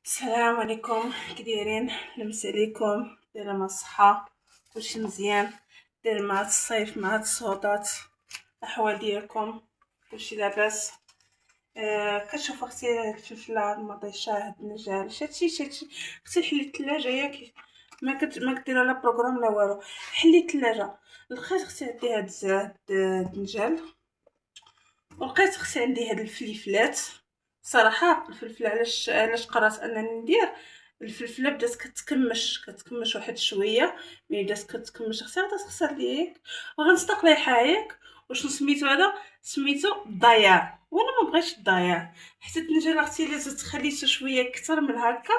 السلام عليكم، كي دايرين؟ لاباس عليكم؟ دايره مع الصحه؟ كلشي مزيان؟ داير مع الصيف مع الصوتات؟ الاحوال ديالكم كلشي لاباس؟ كتشوف اختي الفلفله المطيشه هاد النجال شاتي اختي حلي الثلاجه ياك؟ ما كدير لا بروغرام لا والو. حلي الثلاجه، لقيت اختي عندي هاد النجال، ولقيت اختي عندي هاد الفليفلات. صراحه الفلفله علاش قررت انني ندير الفلفله، بدات كتكمش واحد شويه. ملي بدات كتكمش اختي غادا تخسر ليك وغنصدق ليها ياك. واش سميتو هذا؟ سميتو الضياع، وانا ما بغيتش الضياع. حيت النجال اختي الا زدت خليته شويه اكثر من هكا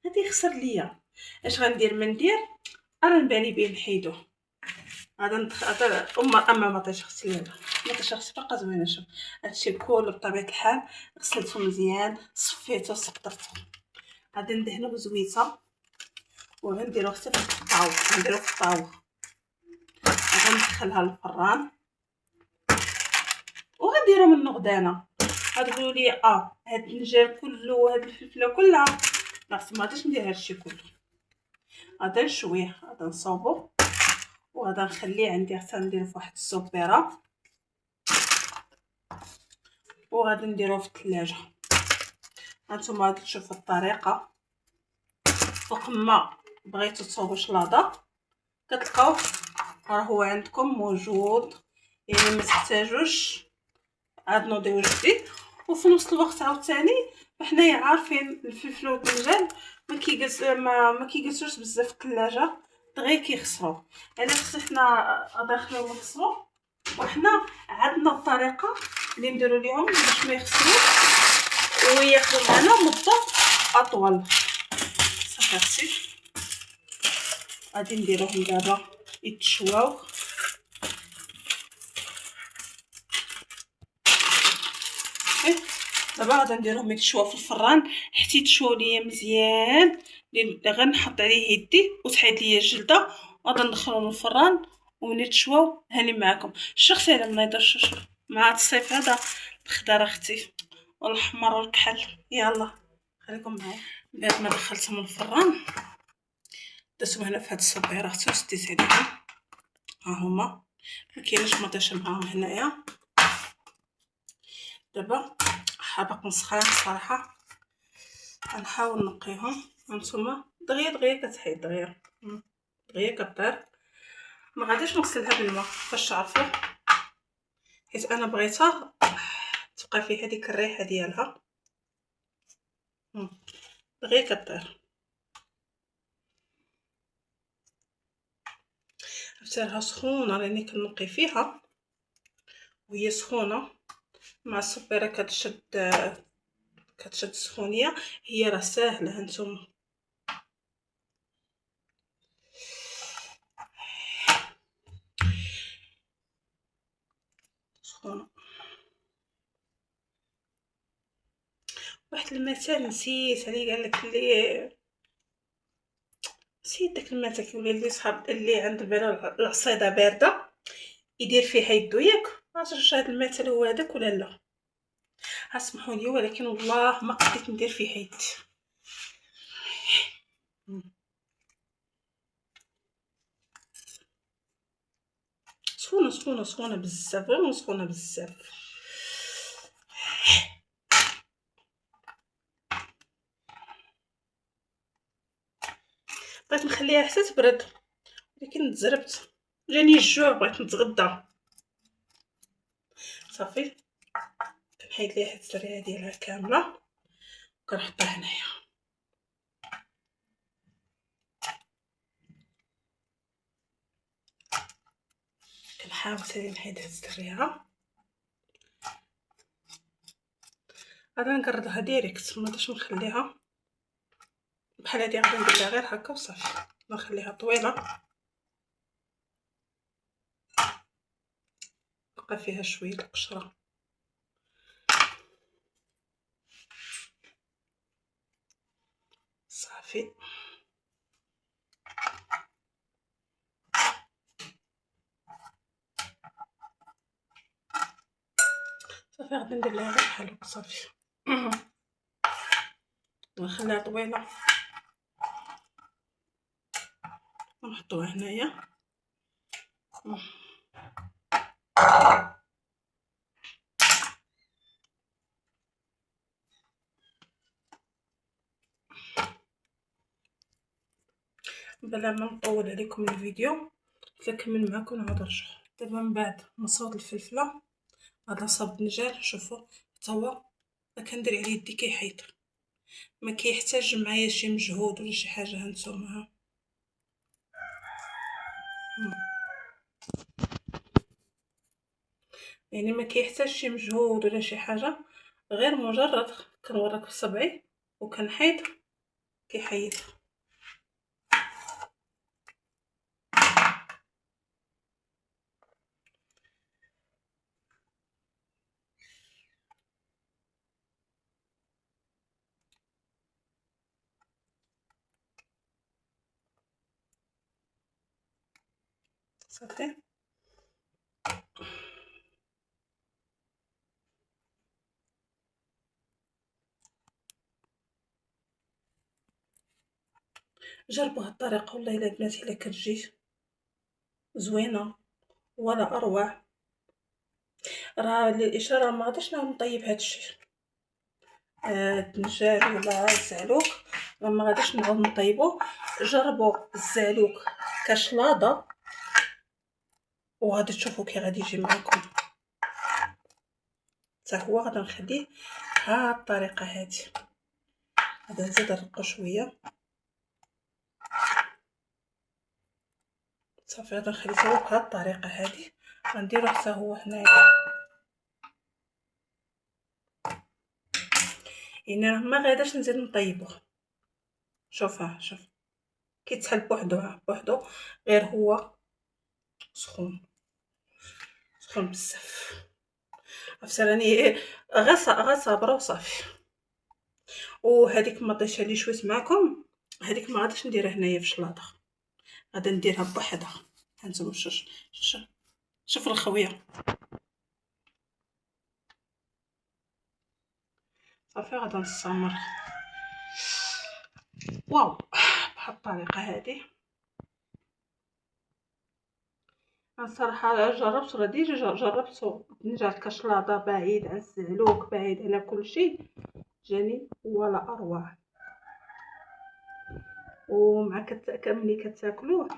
غادي يخسر ليا. اش غندير؟ ما ندير، انا نبالي بيه نحيدو. هذا اما ما طيش غسيل، ما طيش غسيل باقا زوينه. شوف هادشي كله بطبيعه الحال غسلته مزيان، صفيته سقطرته. غادي ندهنو بزويته وغنديرو حتى في الطاوه، غنديرو في الطاوه. غادي ندخلها للفران وغنديرو منو غدانه. غتقولوا لي هاد النجال كله وهاد الفلفله كلها، لا ما غاديش ندير هادشي كله. غادي نشويه، غادي نصوبو وغادي نخليه عندي حتى نديرو فواحد السوبيره وغادي نديروه في الثلاجه. هانتوما غادي تشوفوا الطريقه. فوق ما بغيتو تصوبوا شلاضه كتلقاوه راه هو عندكم موجود، يعني ما تحتاجوش عاد نوضيو جديد. وفي نفس الوقت عاوتاني حنايا عارفين الفلفل والبنجان ما كيجلسوش بزاف في الثلاجه، دغيا كيخسروا. علاش خصنا داخلهم نخسروا؟ وحنا عندنا الطريقه اللي نديروا ليهم باش ما يخسروش وياخذوا معنا مده اطول. صافي اختي غادي نديروهم دابا يتشواو. دابا غادي نديرهم يتشواو في الفران حتى يتشواو ليا مزيان. غنحط عليه يدي وتحيد ليا الجلده وغادي ندخلهم الفران. وملي تشواو هاني معكم. الشخص على ما يديرش مع هاد الصيف هذا الخضر اختي والاحمر والكحل. يلا خليكم معايا. بعد ما دخلتهم الفران درتهم هنا في هاد الصبيرات وسديت عليهم. ها هما ما كاينش مطيشه معاهم هنايا. دابا حابق مسخان صراحه غنحاول نقيهم. هانتوما دغيا كتحيد دغيا كطير. ما غاديش نغسلها بالماء باش تعرفوا، حيت انا بغيتها تبقى فيها ديك الريحه ديالها. دغيا كطير. عرفتها سخونه لاني كنقي فيها وهي سخونه مع الصبيره كتشد السخونيه. هي راه ساهله. هانتوما سخونه. واحد المثال نسيت عليه، قال لك اللي نسيت داك المثل كيقول اللي صحاب اللي عند العصيده بارده يدير فيها يدو ياك. ما عرفتش واش هذا المثل هو هذاك ولا لا، اسمحوا لي ولكن والله ما قدرت ندير فيها يدي. سخونه بزاف، فريمون سخونه بزاف. بغيت نخليها حتى تبرد ولكن تزربت، جاني الجوع بغيت نتغدى. صافي كنحيد ليها هاد الزريعه ديالها كامله وكنحطها هنايا. كنحاول ثاني نحيد هاد الزريعه. غادي نقردها ديريكت، ما غاديش نخليها بحال هادي. غادي نديرها غير هكا وصافي، نخليها طويله بقى فيها شويه القشره. صافي صافي غادي ندير لها غير بحال هكا صافي. ونخليها طويله ونحطوها هنايا. بلا ما نطول عليكم الفيديو نكمل معكم ونعاود نرجع. دابا من بعد نصاوب الفلفله، هذا صاب الدنجال شوفوا حتى هو كندير عليه يدي كيحيط، ما كيحتاج معايا شي مجهود ولا شي حاجه. هانتوما يعني ما كيحتاج شي مجهود ولا شي حاجه، غير مجرد كنورك بصبعي وكنحيد كيحيد. صافي جربوا هاد الطريقه والله الا بناتي الا كتجي زوينه ولا اروع. راه للاشاره ما غاديش نعاود نطيب هادشي الدنجال ولا الزعلوك، راه ما غاديش نعاود نطيبو. جربوا الزعلوك كشلاضه وغادي تشوفوا كي غادي يجي معكم. حتى هو غادي نخليه بهاد الطريقه هادي. غادي نزيد نرقو شويه صافي. غادي نخليه حتى هو بهاد الطريقه هادي. غنديرو حتى هو هنايا، يعني راه ما غاداش نزيد نطيبوه. شوفها شوف كيتحل بوحدو غير هو سخون بزاف. عرفتي راني غا صابره وصافي. وهذيك ما طيشه لي شويت معكم، هذيك ما غاديش نديرها هنايا في الشلاضه، غادي نديرها بوحدها. هانتوما شوف الخويه صافي. غادي نستمر واو بهاد الطريقه هذه. انا صراحه جربت غادي جربت الدنجال كشلاضه بعيد على الزعلوك بعيد على كل شيء، جاني ولا اروع. ومع ملي كتاكلوه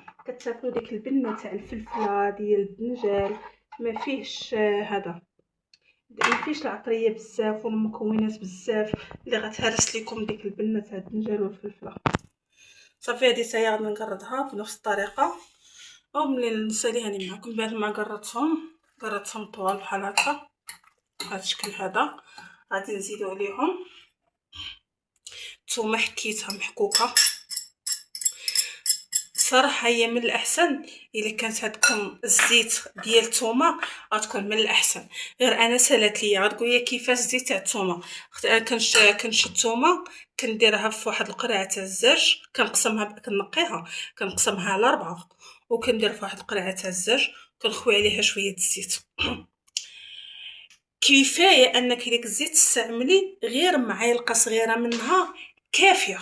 ديك البنه تاع الفلفله ديال الدنجال، ما فيهش هذا، ما فيهش العطريه بزاف والمكونات بزاف اللي غتهرس لكم ديك البنه تاع الدنجال والفلفله. صافي هذه حتى هي غادي نقردها بنفس الطريقه. وملي نسالي هاني معكم بعد ما قردتهم طوال بحال هكا بهذا الشكل هذا، غادي نزيدو عليهم الثومه حكيتها محكوكه. صراحه هي من الاحسن الا كانت عندكم الزيت ديال الثومه غتكون من الاحسن. غير انا سالات ليا غتقول لي كيفاش الزيت تاع الثومه. انا كنشد الثومه كنديرها في واحد القرعه تاع الزاج، كنقيها كنقسمها على 4 وكندير في واحد القرعه تاع الزاج كنخوي عليها شويه الزيت. كفايه انك ديك الزيت تستعملي غير معلقه صغيره منها كافيه.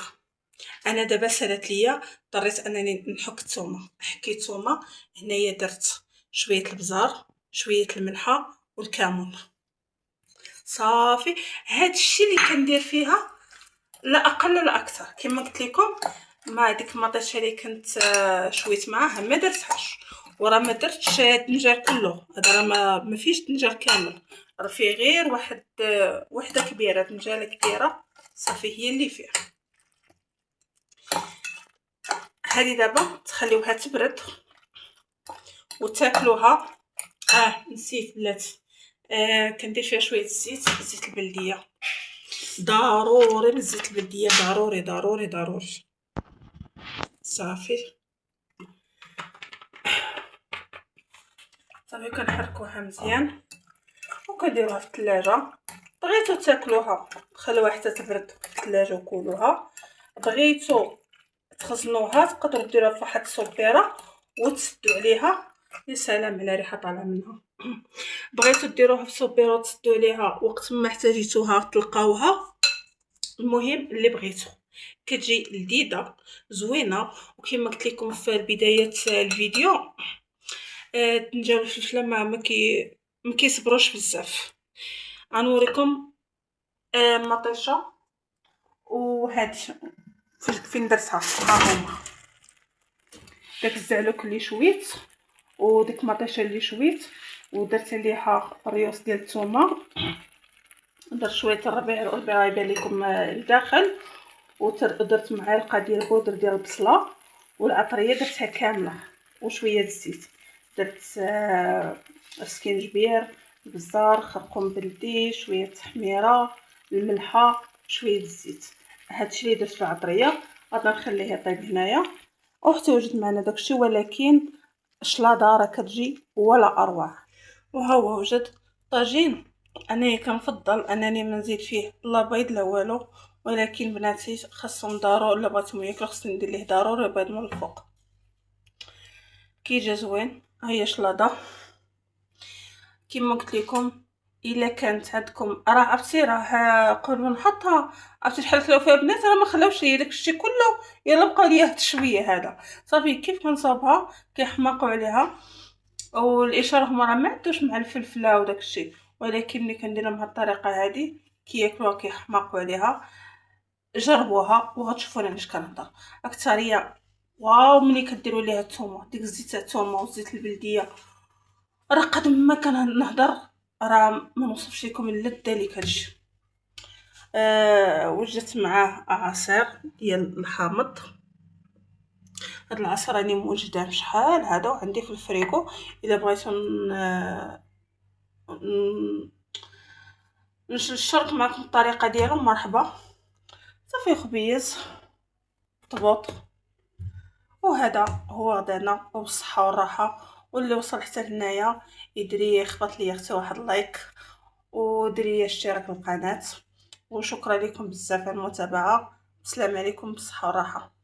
انا دابا سالات ليا اضطريت انني نحك الثومه. حكيت الثومه هنايا درت شويه البزار شويه الملحه والكمون صافي. هاد الشيء اللي كندير فيها لا اقل لا اكثر. كما قلت لكم ما ديك المطيشه اللي كنت شويت معاها ما درتهاش، وراه ما درتش الدنجال كله. هذا راه ما فيش الدنجال كامل، راه فيه غير وحده كبيره، دنجاله كبيره صافي هي اللي فيها. هذه دابا تخليوها تبرد وتاكلوها. نسيت بلات، كندير فيها شويه زيت البلديه. ضروري بالزيت البلديه، ضروري ضروري ضروري. صافي كنحركوها مزيان وكنديروها في الثلاجه. بغيتو تاكلوها خلوها حتى تبرد في الثلاجه وكلوها، بغيتو تخزنوها تقدروا ديروها في واحد الصبيره وتسدوا عليها. يا سلام على ريحه طالعه منها. بغيتو ديروها في صبيره وتسدوا عليها وقت ما احتاجيتوها تلقاوها المهم اللي بغيتو كتجي لذيذه زوينه. وكما قلت لكم في بدايه الفيديو، تنجاو الفلفله ما كيصبروش بزاف. غنوريكم مطيشه وهاد فين درتها. ها هما داك الزعلوك اللي شويت وديك المطيشه اللي شويت، ودرت عليها ريوس ديال الثومه، درت شويه الربيع يبان لكم الداخل، ودرت معلقه ديال بودر ديال البصله، والعطريه درتها كامله، وشويه الزيت. درت السكينجبير، البزار، خرقوم بلدي، شويه تحميره، الملحه، شويه الزيت. هادشي اللي درت في العطريه. غادي نخليه يطيب هنايا وحتى يوجد معنا داكشي، ولكن الشلاضه راه كتجي ولا اروع. وها هو وجد طاجين. انا كنفضل انني ما نزيد فيه لا بيض لا والو، ولكن بناتي خاصهم ضروري، الا بغيتهم ياكلوا خصني ندير ليه ضروري بيض من الفوق. كي جا زوين. ها هي شلاضه كيما قلت لكم. الا كانت عندكم راه عرفتي، راه قبل ما نحطها عرفتي شحال خلاو فيها بنات، راه ما خلاوش ليا داكشي كله، يلا بقى ليا هاد شويه هذا صافي. كيف كنصاوبها كيحماقوا عليها، والاشاره هما راه ما عندوش مع الفلفله وداكشي، ولكن ملي كنديرها بهاد الطريقه هادي كياكلوها كيحماقوا عليها. جربوها وغتشوفوا علاش كنهضر. اكثريه واو ملي كديروا ليها الثومه، ديك الزيت تاع الثومه والزيت البلديه، راه قد ما كنهضر راه ما نوصفش لكم اللذه اللي كتجي. وجدت معاه عصير ديال الحامض. هاد العصير راني موجداه شحال هذا وعندي في الفريكو، الا بغيتو نشارك معكم الطريقه ديالو مرحبا. صافي خبيز طبوط. وهذا هو غدانا وبالصحه والراحه. واللي وصل حتى هنايا يدري يخبط لي حتى واحد لايك، وديري اشتراك القناه. وشكرا لكم بزاف على المتابعه. السلام عليكم بالصحه والراحه.